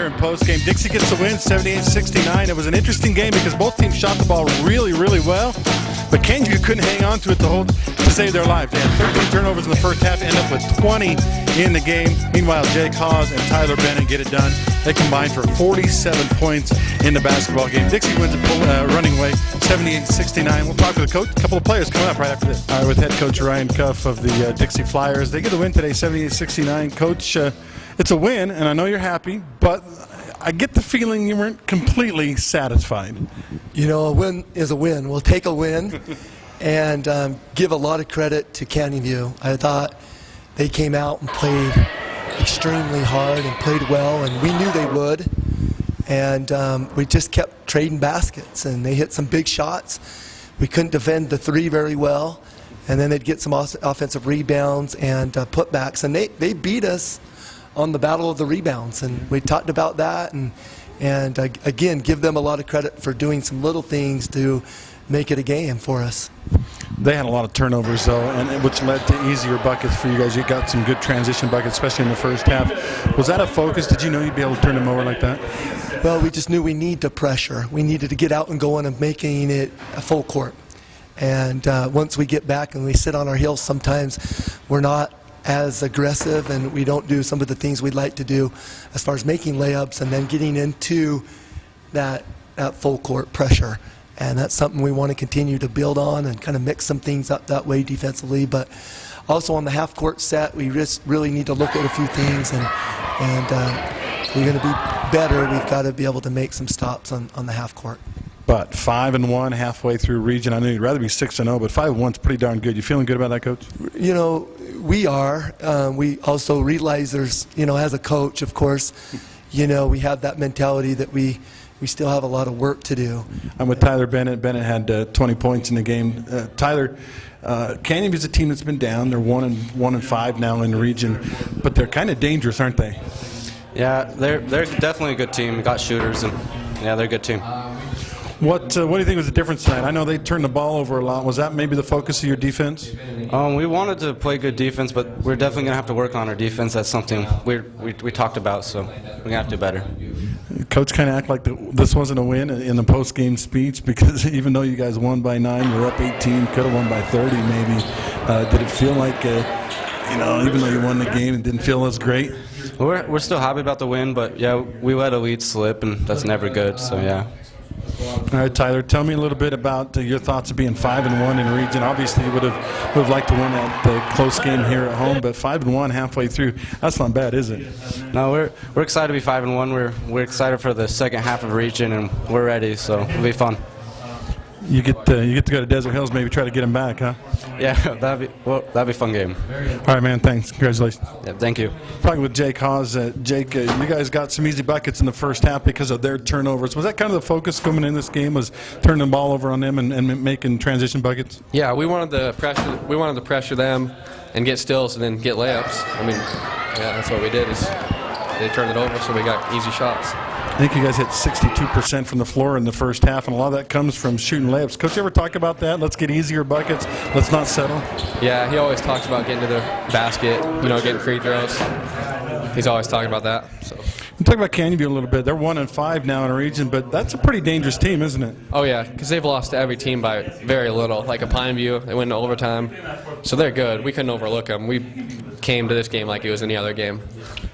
here in postgame. Dixie gets the win, 78-69. It was an interesting game because both teams shot the ball really, really well. But Canyon couldn't hang on to it to save their lives. They had 13 turnovers in the first half, end up with 20 in the game. Meanwhile, Jake Hawes and Tyler Bennett get it done. They combined for 47 points in the basketball game. Dixie wins it running away, 78-69. We'll talk with a coach, a couple of players coming up right after this. All right, with head coach Ryan Cuff of the Dixie Flyers. They get the win today, 78-69. Coach, it's a win, and I know you're happy, but I get the feeling you weren't completely satisfied. You know, a win is a win. We'll take a win and give a lot of credit to Canyon View. I thought they came out and played extremely hard and played well, and we knew they would. And we just kept trading baskets, and they hit some big shots. We couldn't defend the three very well, and then they'd get some offensive rebounds and putbacks, and they beat us on the battle of the rebounds, and we talked about that, and again, give them a lot of credit for doing some little things to make it a game for us. They had a lot of turnovers, though, and which led to easier buckets for you guys. You got some good transition buckets, especially in the first half. Was that a focus? Did you know you'd be able to turn them over like that? Well, we just knew we need to pressure. We needed to get out and go in and making it a full court. And once we get back and we sit on our heels, sometimes we're not as aggressive, and we don't do some of the things we'd like to do as far as making layups and then getting into that full court pressure. And that's something we want to continue to build on and kind of mix some things up that way defensively. But also on the half court set, we just really need to look at a few things, and if we're going to be better, we've got to be able to make some stops on the half court. But 5-1 halfway through region. I know you'd rather be 6-0, but 5-1 is pretty darn good. You feeling good about that, Coach? You know, we are. We also realize there's, you know, as a coach, of course, you know, we have that mentality that we still have a lot of work to do. I'm with Tyler Bennett. Bennett had 20 points in the game. Tyler, Canyon is a team that's been down. They're 1-5 now in the region, but they're kind of dangerous, aren't they? Yeah, they're definitely a good team. Got shooters, and yeah, they're a good team. What do you think was the difference tonight? I know they turned the ball over a lot. Was that maybe the focus of your defense? We wanted to play good defense, but we're definitely going to have to work on our defense. That's something we talked about, so we're going to have to do better. Coach kind of act like this wasn't a win in the post-game speech, because even though you guys won by 9, you're up 18, could have won by 30 maybe. Did it feel like, you know, even though you won the game, it didn't feel as great? We're still happy about the win, but yeah, we let a lead slip, and that's never good, so yeah. All right, Tyler, tell me a little bit about your thoughts of being 5-1 in region. Obviously, you would have liked to win that close game here at home, but 5-1 halfway through, that's not bad, is it? No, we're excited to be 5-1. We're excited for the second half of region, and we're ready, so it'll be fun. You get to go to Desert Hills, maybe try to get them back, huh? Yeah, that'd be a fun game. All right, man. Thanks. Congratulations. Yeah, thank you. Talking with Jake Hawes. Jake, you guys got some easy buckets in the first half because of their turnovers. Was that kind of the focus coming in this game? Was turning the ball over on them and making transition buckets? Yeah, we wanted to pressure them and get steals and then get layups. I mean, yeah, that's what we did. Is they turned it over, so we got easy shots. I think you guys hit 62% from the floor in the first half, and a lot of that comes from shooting layups. Coach, you ever talk about that? Let's get easier buckets. Let's not settle. Yeah, he always talks about getting to the basket, you know, getting free throws. He's always talking about that. So. We'll talk about Canyon View a little bit. They're 1-5 now in a region, but that's a pretty dangerous team, isn't it? Oh, yeah, because they've lost to every team by very little. Like a Pine View, they went into overtime. So they're good. We couldn't overlook them. We came to this game like it was any other game.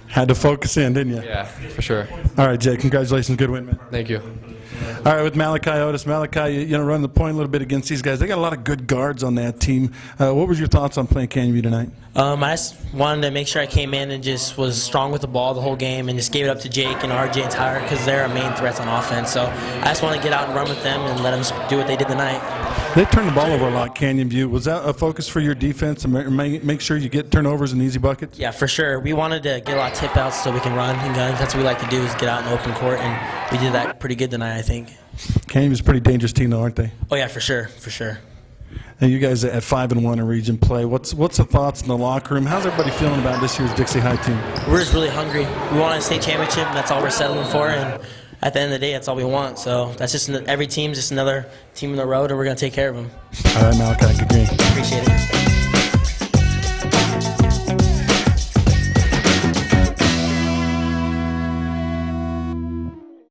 Had to focus in, didn't you? Yeah, for sure. All right, Jay, congratulations. Good win, man. Thank you. All right, with Malachi Otis. Malachi, you know, running the point a little bit against these guys. They got a lot of good guards on that team. What was your thoughts on playing Canyon View tonight? I just wanted to make sure I came in and just was strong with the ball the whole game and just gave it up to Jake and RJ and Tyler because they're our main threats on offense. So I just want to get out and run with them and let them do what they did tonight. They turned the ball over a lot, Canyon View. Was that a focus for your defense to make sure you get turnovers and easy buckets? Yeah, for sure. We wanted to get a lot of tip outs so we can run and guns. That's what we like to do, is get out in the open court, and we did that pretty good tonight, I think. Canyon View's a pretty dangerous team, though, aren't they? Oh, yeah, for sure, for sure. And you guys at 5-1 in region play. What's the thoughts in the locker room? How's everybody feeling about this year's Dixie High team? We're just really hungry. We want a state championship, and that's all we're settling for. And at the end of the day, that's all we want. So that's just every team's just another team in the road, and we're going to take care of them. All right, Malachi, good game. Appreciate it.